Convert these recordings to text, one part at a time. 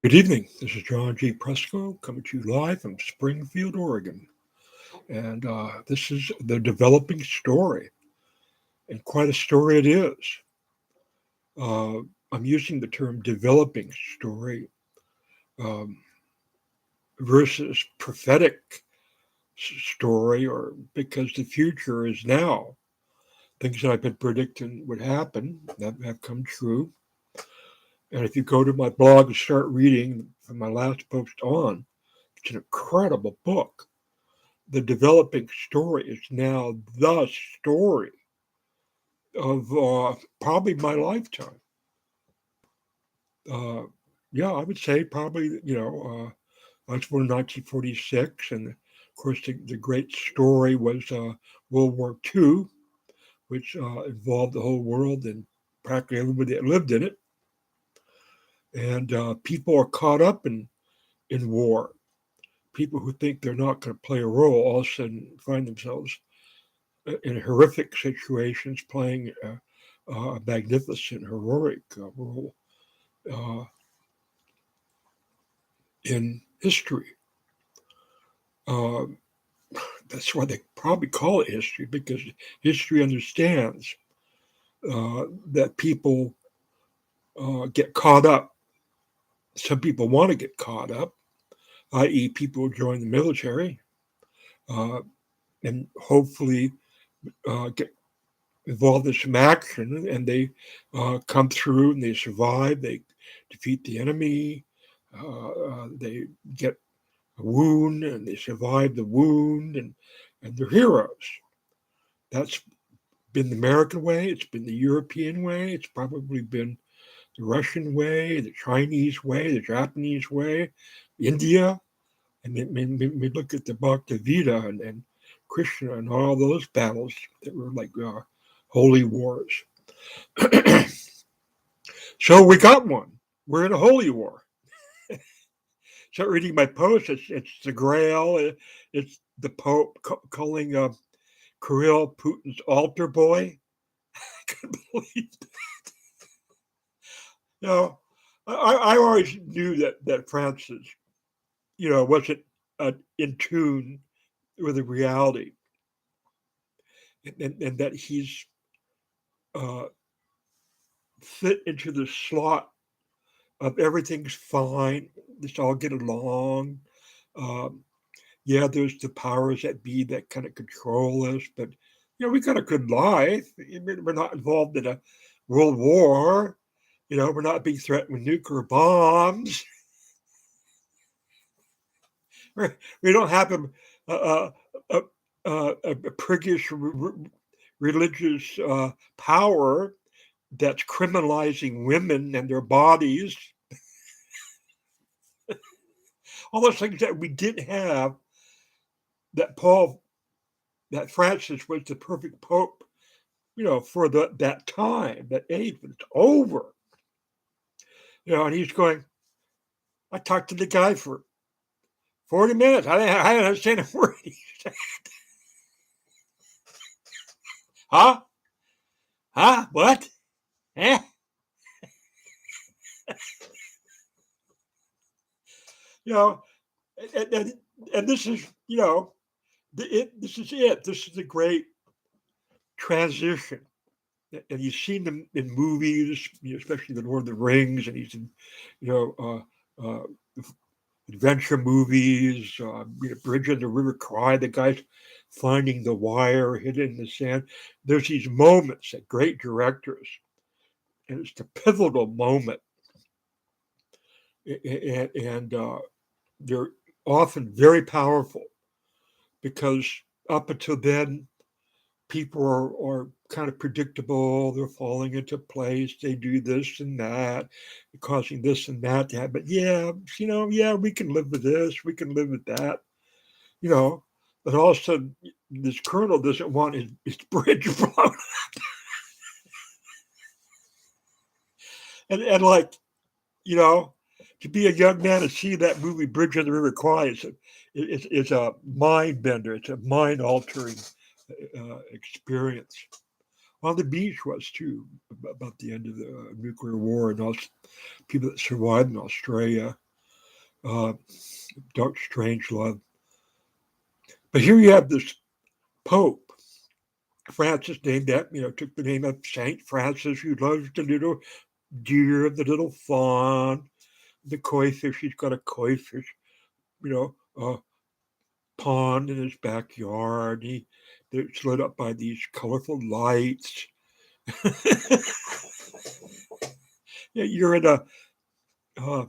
Good evening. This is John G. Presco coming to you live from Springfield, Oregon. And this is the developing story, and quite a story it is. Uh, I'm using the term developing story um, versus prophetic story, or because the future is now. Things that I've been predicting would happen that have come true. And if you go to my blog and start reading from my last post on, it's an incredible book. The developing story is now the story of probably my lifetime. Uh, yeah, I would say probably, I was born in 1946, and of course, the great story was World War II, which involved the whole world and practically everybody that lived in it. And people are caught up in war. People who think they're not going to play a role all of a sudden find themselves in horrific situations, playing a magnificent, heroic role uh, in history. Uh, that's why they probably call it history, because history understands that people get caught up. Some people want to get caught up, i.e., people join the military uh, and hopefully get involved in some action, and they come through and they survive. They defeat the enemy. They get a wound and they survive the wound, and they're heroes. That's been the American way. It's been the European way. It's probably been the Russian way, the Chinese way, the Japanese way, India. And we look at the Bhagavad Gita and Krishna and all those battles that were like holy wars. So we got one. We're in a holy war. Start reading my post. It's the Grail. It's the Pope calling Kirill Putin's altar boy. I couldn't believe that. You know, I always knew that Francis, wasn't in tune with the reality, and that he's uh, fit into the slot of everything's fine. Let's all get along. Um, yeah, there's the powers that be that kind of control us, but we got a good life. We're not involved in a world war. We're not being threatened with nuclear bombs. We don't have a, a priggish religious power that's criminalizing women and their bodies. All those things that we didn't have, that Francis was the perfect pope, for that time, that age, but it's over. And he's going, I talked to the guy for 40 minutes. I didn't understand a word he said. Huh? Huh? What? Eh? you know, and this is, this is it. This is the great transition. And you've seen them in movies, especially the Lord of the Rings, and he's in, you know, adventure movies, Bridge on the River Kwai, the guy's finding the wire hidden in the sand. There's these moments that great directors, and it's the pivotal moment, and they're often very powerful because up until then, people are kind of predictable. They're falling into place. They do this and that, causing this and that to happen. But yeah, we can live with this. We can live with that. You know, but all of a sudden, this colonel doesn't want his bridge blown. And like, you know, to be a young man and see that movie Bridge on the River Kwai is a mind bender. It's a mind altering experience. On the beach was too, about the end of the nuclear war, and also people that survived in Australia. Dark Strangelove. But here you have this Pope, Francis, named that, took the name of Saint Francis, who loves the little deer, the little fawn, the koi fish. He's got a koi fish, you know, uh, pond in his backyard. It's lit up by these colorful lights. Yeah, you're in a uh,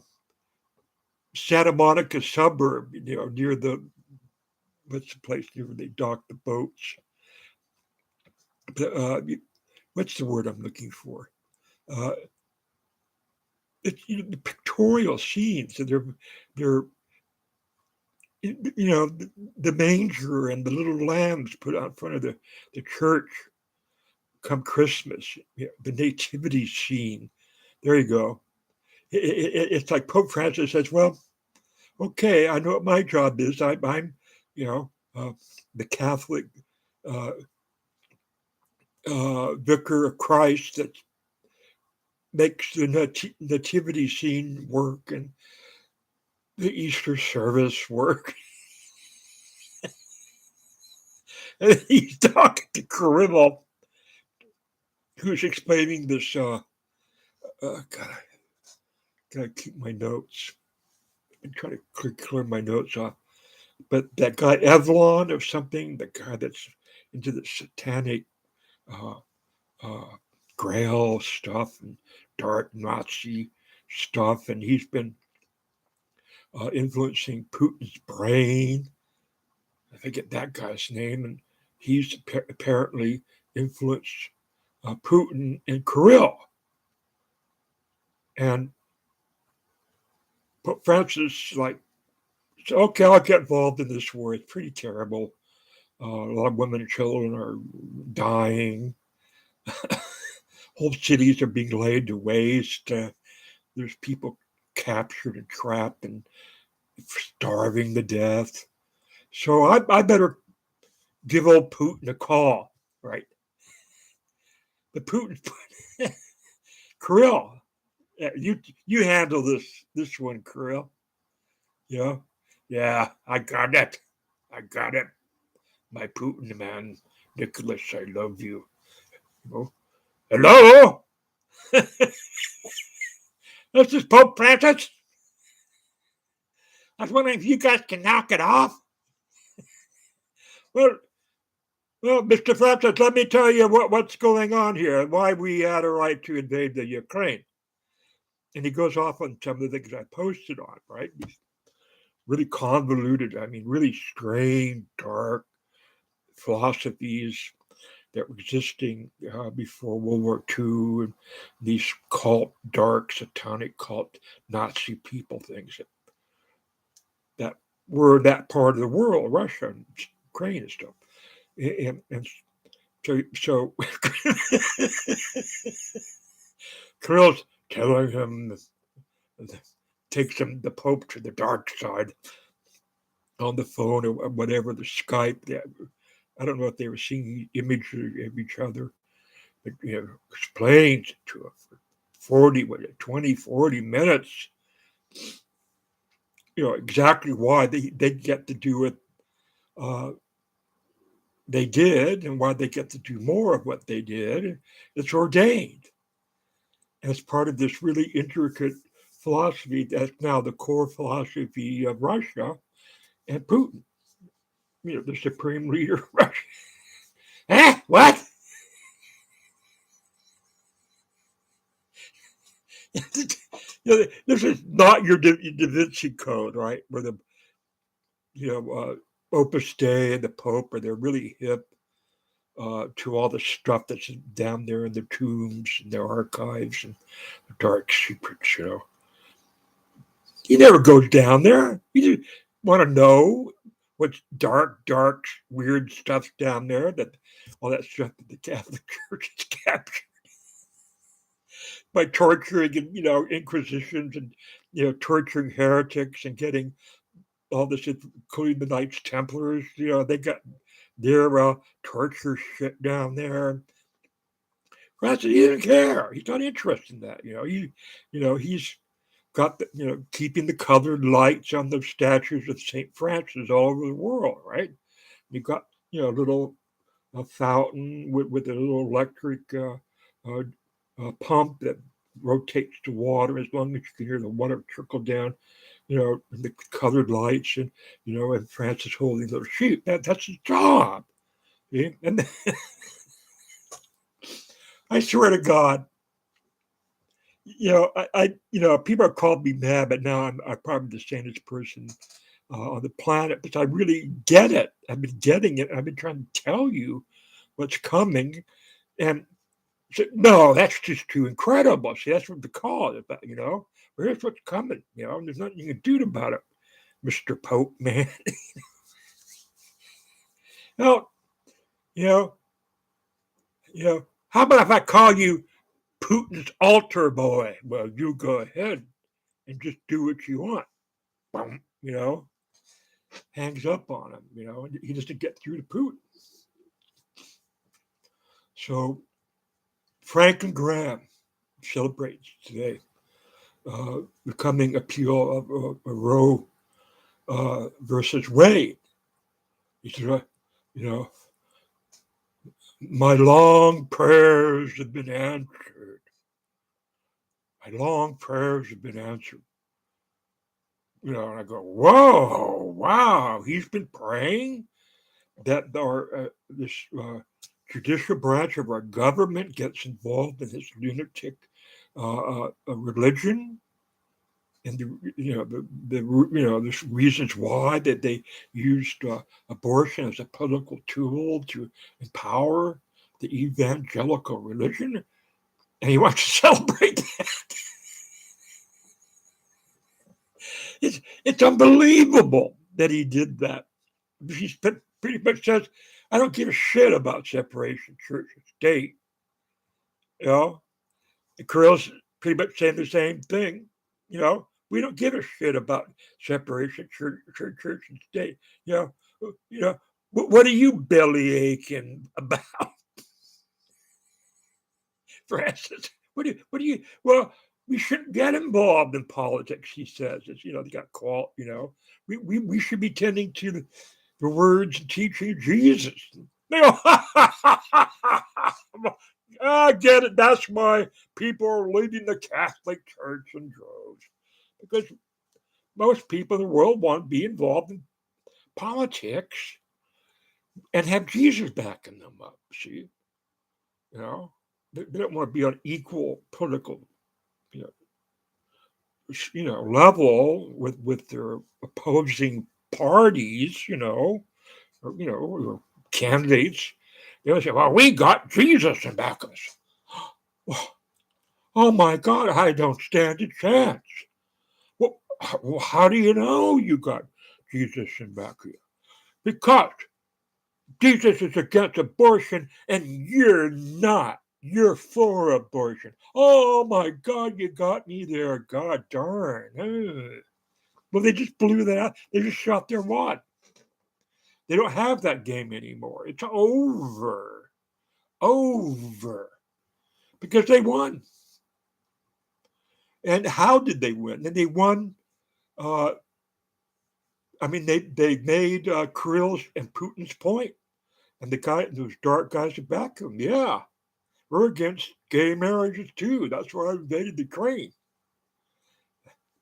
Santa Monica suburb, near what's the place near where they dock the boats? Uh, what's the word I'm looking for? Uh, it's the pictorial scenes, and they're the manger and the little lambs put out front of the church come Christmas, the nativity scene. There you go. It's like Pope Francis says, well, okay, I know what my job is. I'm the Catholic uh, vicar of Christ that makes the nativity scene work and the Easter service work. And he's talking to Caribble, who's explaining this. God, I gotta keep my notes. I'm trying to clear my notes off. But that guy Evelyn or something, the guy that's into the satanic uh, uh, Grail stuff and dark Nazi stuff, and he's been influencing Putin's brain. I forget that guy's name, and he's apparently influenced Putin and Kirill. And Pope Francis, like, okay, I'll get involved in this war. It's pretty terrible. A lot of women and children are dying. Whole cities are being laid to waste. There's people captured and trapped and starving to death. So I better give old Putin a call, right? But Putin, Kirill, you handle this one, Kirill. Yeah, I got it. My Putin man, Nicholas, I love you. Hello, this is Pope Francis. I was wondering if you guys can knock it off. Well, Mr. Francis, let me tell you what's going on here and why we had a right to invade the Ukraine. And he goes off on some of the things I posted on, right? These really convoluted, really strange, dark philosophies that were existing before World War II, and these dark, satanic cult Nazi people things that were that part of the world, Russia and Ukraine and stuff. And so Kirill's telling him, takes him, the Pope, to the dark side on the phone or whatever, the Skype. I don't know if they were seeing images of each other, but explains to him for 40 minutes, exactly why they get to do it. They did, and why they get to do more of what they did. It's ordained as part of this really intricate philosophy that's now the core philosophy of Russia and Putin, the supreme leader of Russia. What? This is not your Da Vinci Code, right? Where the Opus Dei and the Pope, they're really hip to all the stuff that's down there in the tombs and their archives and the dark secrets. He never goes down there. You just want to know what's dark, weird stuff down there. That all that stuff that the Catholic Church has captured by torturing and inquisitions and torturing heretics and getting all this, including the Knights Templars. They got their torture shit down there. Francis, he didn't care. He's not interested in that. He's got keeping the colored lights on the statues of St. Francis all over the world, right? You got little a fountain with a little electric uh, pump that rotates the water as long as you can hear the water trickle down, and the colored lights, and Francis holding little sheep. That's his job. See? And I swear to God, people have called me mad, but now I'm probably the sanest person on the planet because I really get it. I've been getting it. I've been trying to tell you what's coming, and so, no, that's just too incredible. See, that's what they call it. But here's what's coming. And there's nothing you can do about it, Mister Pope, man. no, you know, How about if I call you Putin's altar boy? Well, you go ahead and just do what you want. Boom, hangs up on him. And he doesn't get through to Putin. So Franklin Graham celebrates today the coming appeal of Roe versus Wade. He said, my long prayers have been answered. My long prayers have been answered. And I go, whoa, wow, he's been praying that this judicial branch of our government gets involved in this lunatic religion, and the reasons why that they used abortion as a political tool to empower the evangelical religion, and he wants to celebrate that. It's unbelievable that he did that. He pretty much says, I don't give a shit about separation church and state. And Kirill's pretty much saying the same thing. We don't give a shit about separation church and state. What are you belly aching about, Francis? What do you? Well, we shouldn't get involved in politics. He says, they got called. We should be tending to the words and teaching of Jesus. I get it. That's why people are leaving the Catholic Church in droves, because most people in the world want to be involved in politics and have Jesus backing them up. See, they don't want to be on equal political, level with their opposing parties. Or candidates. They say, "Well, we got Jesus in back of us." Oh my God, I don't stand a chance. Well, how do you know you got Jesus in back of you? Because Jesus is against abortion and you're not. You're for abortion. Oh my God, you got me there. God darn. Well, they just blew that out. They just shot their wad. They don't have that game anymore. It's over. Over. Because they won. And how did they win? And they won. They made Kirill's and Putin's point, and those dark guys are back them. Yeah, we're against gay marriages too. That's why I invaded Ukraine.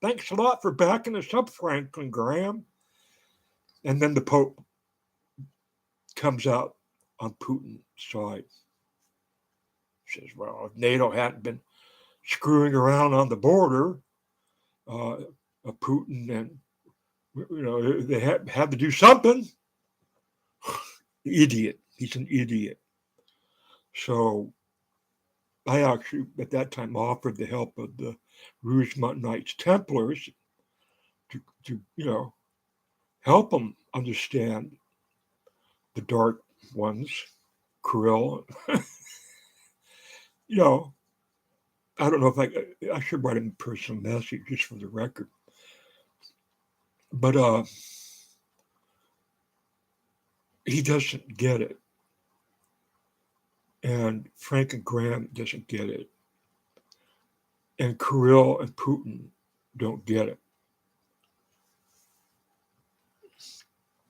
Thanks a lot for backing us up, Franklin Graham. And then the Pope comes out on Putin's side. Says, well, if NATO hadn't been screwing around on the border, Putin and they had to do something. Idiot. He's an idiot. So I actually, at that time, offered the help of the Rougemont Knights Templars to help them understand the dark ones, Kirill. I don't know if I should write him a personal message just for the record. But he doesn't get it. And Franklin Graham doesn't get it. And Kirill and Putin don't get it.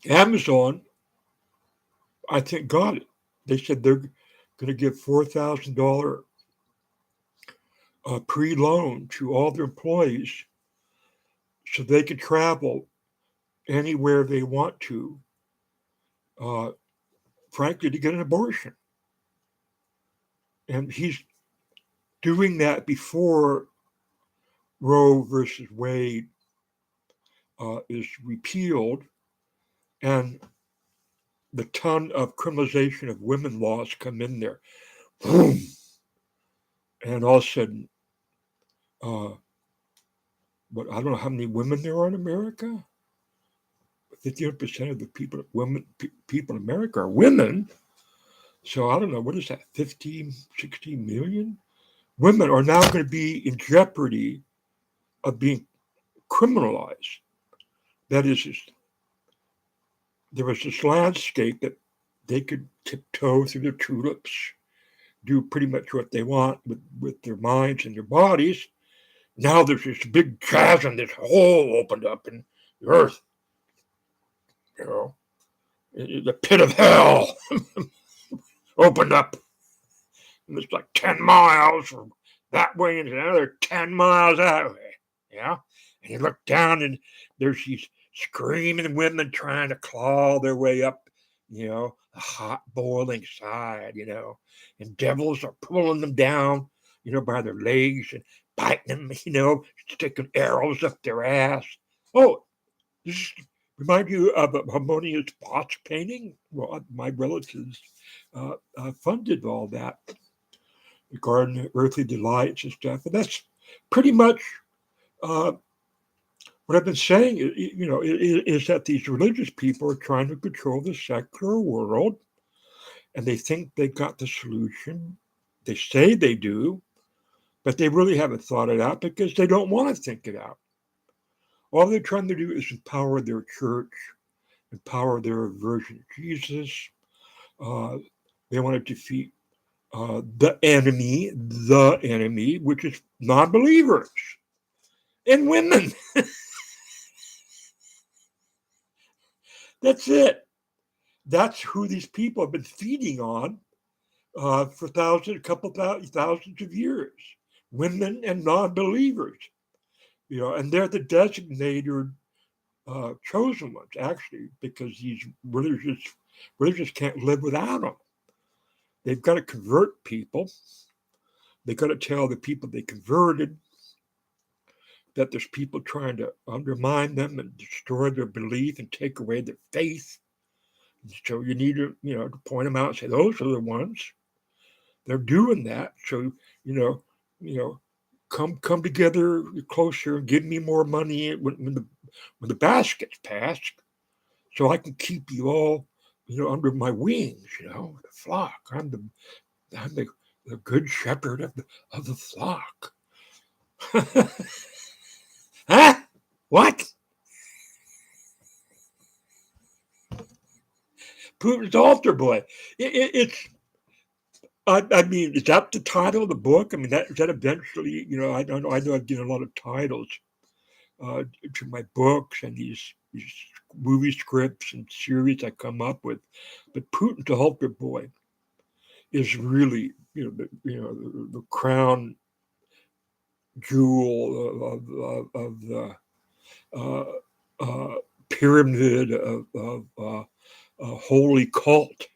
Amazon, I think, got it. They said they're going to give $4,000 pre-loan to all their employees so they can travel anywhere they want to, uh, frankly, to get an abortion. And he's doing that before Roe versus Wade is repealed and the ton of criminalization of women laws come in there. Boom. And all of a sudden, but I don't know how many women there are in America. 51% of the people in America are women. So I don't know, what is that, 15, 16 million? Women are now going to be in jeopardy of being criminalized. That is, there was this landscape that they could tiptoe through the tulips, do pretty much what they want with their minds and their bodies. Now there's this big chasm, this hole opened up in the earth, the pit of hell opened up. And it's like 10 miles from that way and another 10 miles that way. Yeah. And you look down and there's these screaming women trying to claw their way up, the hot boiling side, and devils are pulling them down, by their legs and biting them, sticking arrows up their ass. Oh, this remind you of a Harmonious Bosch painting? Well, my relatives funded all that. The Garden of Earthly Delights and stuff. And that's pretty much what I've been saying, is that these religious people are trying to control the secular world, and they think they got the solution. They say they do, but they really haven't thought it out because they don't want to think it out. All they're trying to do is empower their church, empower their version of Jesus. They want to defeat the enemy, which is non-believers and women. That's it. That's who these people have been feeding on for thousands of years. Women and non-believers, and they're the designated chosen ones, actually, because these religious can't live without them. They've got to convert people. They've got to tell the people they converted that there's people trying to undermine them and destroy their belief and take away their faith. And so you need to, to point them out and say, those are the ones. They're doing that. So, come together closer and give me more money when the basket's passed, so I can keep you all, under my wings, the flock. I'm the good shepherd of the flock. Huh? What? Putin's altar boy. It's. I mean, is that the title of the book? I mean, that eventually, I know I've given a lot of titles to my books and these movie scripts and series I come up with, but Putin's altar boy is really, the crown jewel of the pyramid of holy cult,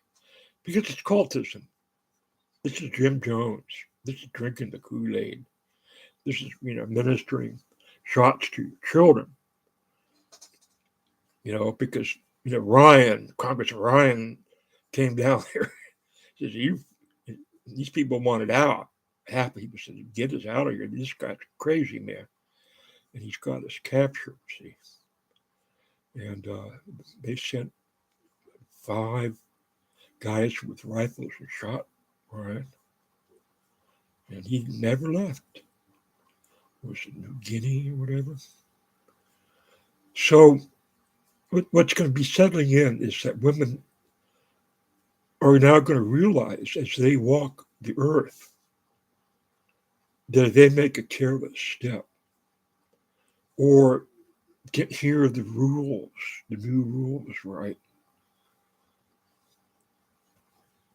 because it's cultism. This is Jim Jones. This is drinking the Kool-Aid. This is, ministering shots to children. Because, Congressman Ryan came down there. Says, these people wanted out. Half the people said, get us out of here. This guy's crazy, man. And he's got us captured, see. And they sent 5 guys with rifles and shot Ryan. And he never left. Was it New Guinea or whatever? So what's going to be settling in is that women are now going to realize as they walk the earth that if they make a careless step, or hear the rules, the new rules, right?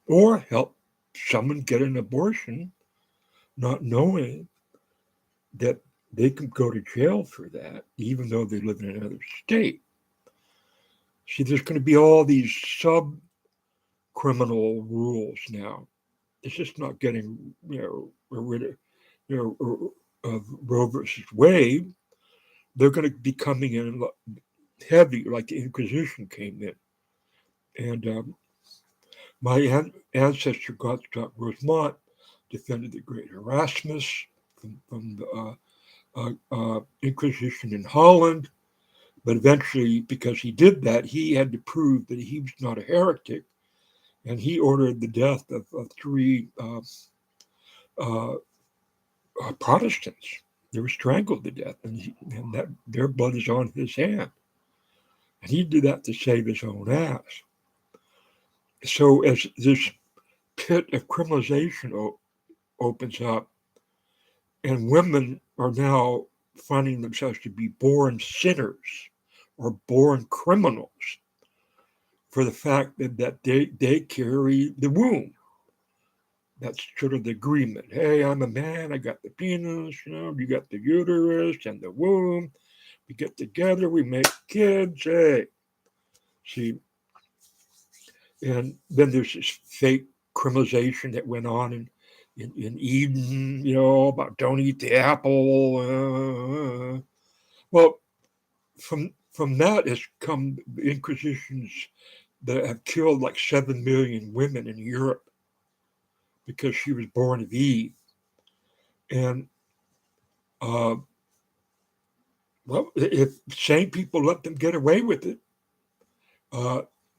Or help someone get an abortion, not knowing that they can go to jail for that, even though they live in another state. See, there's going to be all these sub criminal rules now. It's just not getting, rid of, of Roe versus Wade. They're going to be coming in heavy, like the Inquisition came in. And my ancestor, Gottschalk Rosemont, defended the great Erasmus from the Inquisition in Holland. But eventually, because he did that, he had to prove that he was not a heretic. And he ordered the death of three Protestants. They were strangled to death, and that their blood is on his hand. And he did that to save his own ass. So as this pit of criminalization opens up, and women are now finding themselves to be born sinners or born criminals for the fact that they carry the womb. That's sort of the agreement. Hey, I'm a man, I got the penis, you got the uterus and the womb. We get together, we make kids, hey. See, and then there's this fake criminalization that went on in Eden, about don't eat the apple. Well, from that has come the Inquisitions that have killed like 7 million women in Europe because she was born of Eve. And well, if sane people let them get away with it,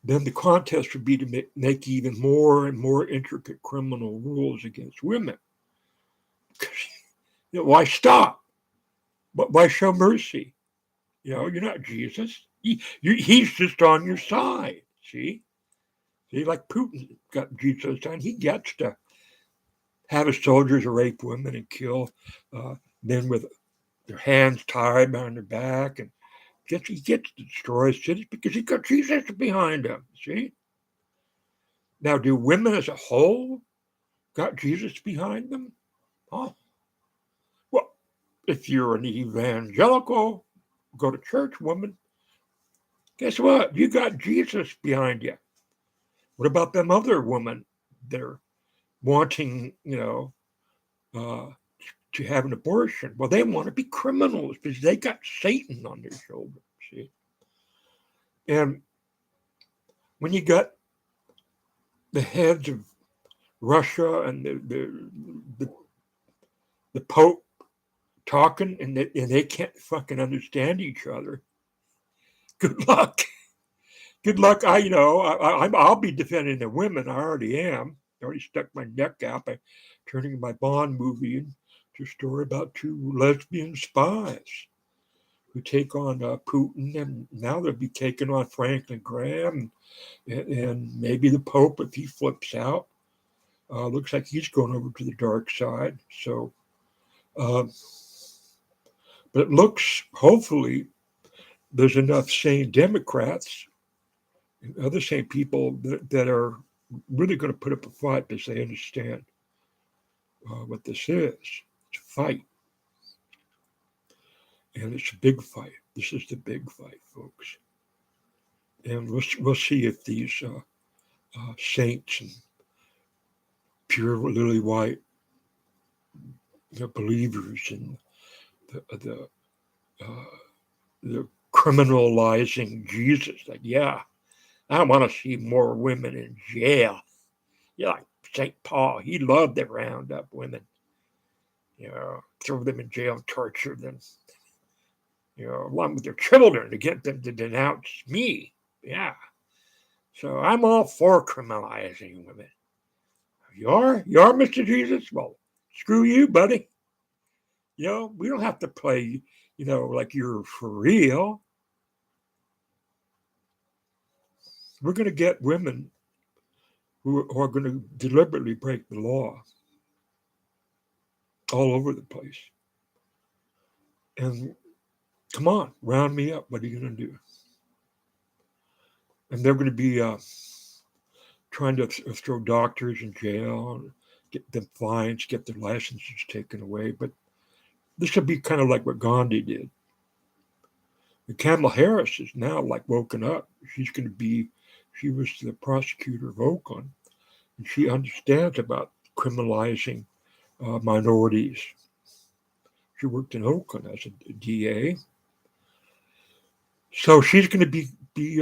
then the contest would be to make even more and more intricate criminal rules against women. Why stop? But why show mercy? You're not Jesus. He's just on your side. See, like Putin got Jesus on. He gets to have his soldiers rape women and kill men with their hands tied behind their back, and he gets to destroy cities because he got Jesus behind him. See. Now, do women as a whole got Jesus behind them? Oh, well, if you're an evangelical, go to church, woman. Guess what? You got Jesus behind you. What about them other women that are wanting, to have an abortion? Well, they want to be criminals because they got Satan on their shoulders. See, and when you got the heads of Russia and the Pope talking, and they can't fucking understand each other. Good luck. Good luck. I'll be defending the women. I already am. I already stuck my neck out by turning my Bond movie into a story about two lesbian spies who take on Putin, and now they'll be taking on Franklin Graham and maybe the Pope if he flips out. Looks like he's going over to the dark side. So, but it looks, hopefully, there's enough sane Democrats and other sane people that are really going to put up a fight because they understand what this is. It's a fight. And it's a big fight. This is the big fight, folks. And we'll see if these saints and pure lily white believers in the criminalizing Jesus. Like, yeah, I want to see more women in jail. Yeah, like St. Paul, he loved to round up women, throw them in jail, torture them, along with their children to get them to denounce me. Yeah. So I'm all for criminalizing women. You are, Mr. Jesus? Well, screw you, buddy. We don't have to play, like you're for real. We're going to get women who are going to deliberately break the law all over the place. And come on, round me up. What are you going to do? And they're going to be trying to throw doctors in jail and get them fines, get their licenses taken away. But this will be kind of like what Gandhi did. And Kamala Harris is now like woken up. She was the prosecutor of Oakland, and she understands about criminalizing minorities. She worked in Oakland as a DA. So she's going to be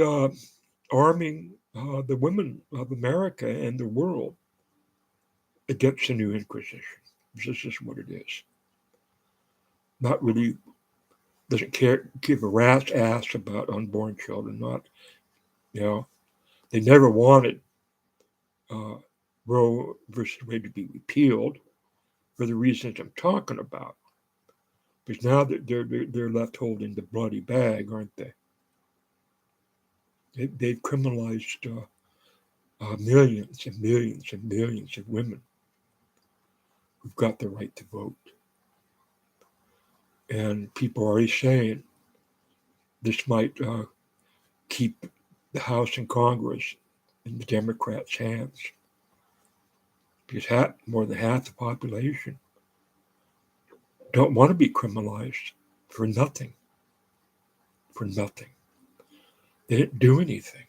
arming the women of America and the world against the new Inquisition. This is what it is. Not really, doesn't care, give a rat's ass about unborn children. Not, they never wanted Roe versus Wade to be repealed for the reasons I'm talking about. Because now they're left holding the bloody bag, aren't they? They've criminalized millions and millions and millions of women who've got the right to vote. And people are already saying this might keep the House and Congress in the Democrats' hands. Because more than half the population don't want to be criminalized for nothing. For nothing. They didn't do anything.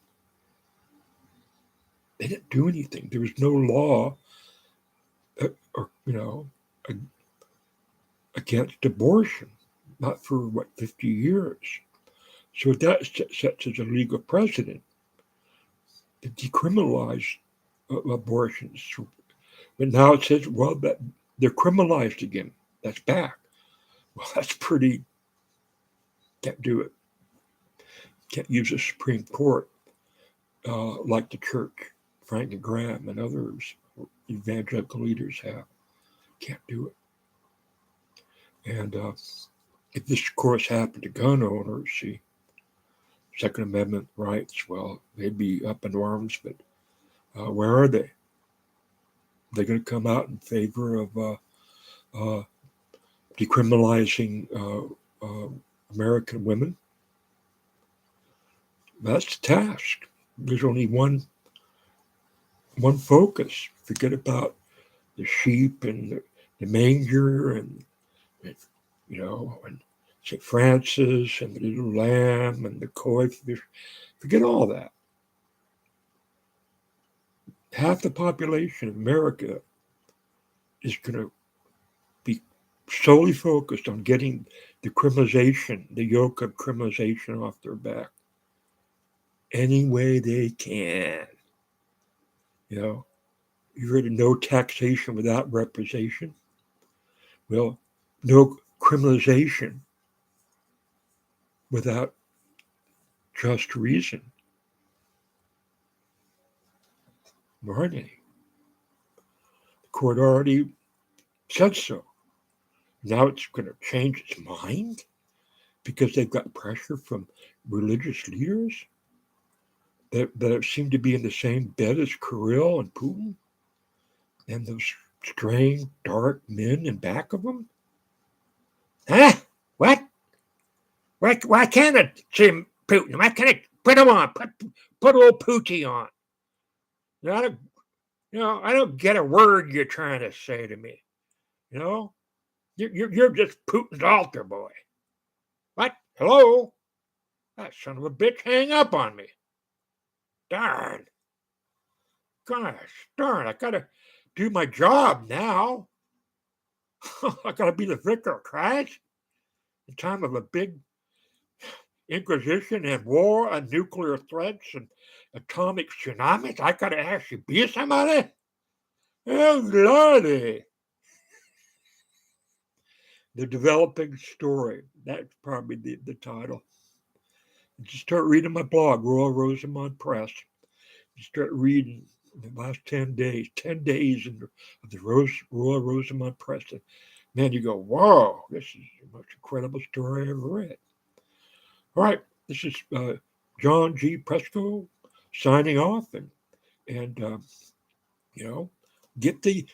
They didn't do anything. There was no law, against abortion, not for 50 years. So that sets as a legal precedent to decriminalize abortions. But now it says, well, that they're criminalized again. That's back. Well, that's pretty. Can't do it. Can't use the Supreme Court like the church, Franklin Graham and others, evangelical leaders have. Can't do it. And if this, of course, happened to gun owners, see, Second Amendment rights, well, they'd be up in arms, but where are they? They're going to come out in favor of decriminalizing American women. That's the task. There's only one focus. Forget about the sheep and the manger and St. Francis and the little lamb and the koi fish. Forget all that. Half the population of America is going to be solely focused on getting the yoke of criminalization off their back any way they can. You heard of no taxation without representation? Well, no criminalization without just reason. There aren't any. The court already said so. Now it's going to change its mind because they've got pressure from religious leaders that seem to be in the same bed as Kirill and Putin and those strange, dark men in back of them. Huh? What? Why can't it see Putin? Why can't it put him on? Put old Pootie on. I don't get a word you're trying to say to me. You're just Putin's altar boy. What? Hello? That son of a bitch hang up on me. Darn. Gosh, darn, I gotta do my job now. I gotta be the vicar of Christ in time of a big inquisition and war and nuclear threats and atomic tsunamis. I gotta actually be somebody? Oh, Lordy. The Developing Story. That's probably the title. Just start reading my blog, Royal Rosamond Press. You start reading the last 10 days of the Royal Rosamond Press. And man, you go, whoa, this is the most incredible story I ever read. All right, this is John G. Presco signing off, and get the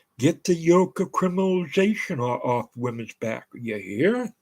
yoke of criminalization off women's back. You hear?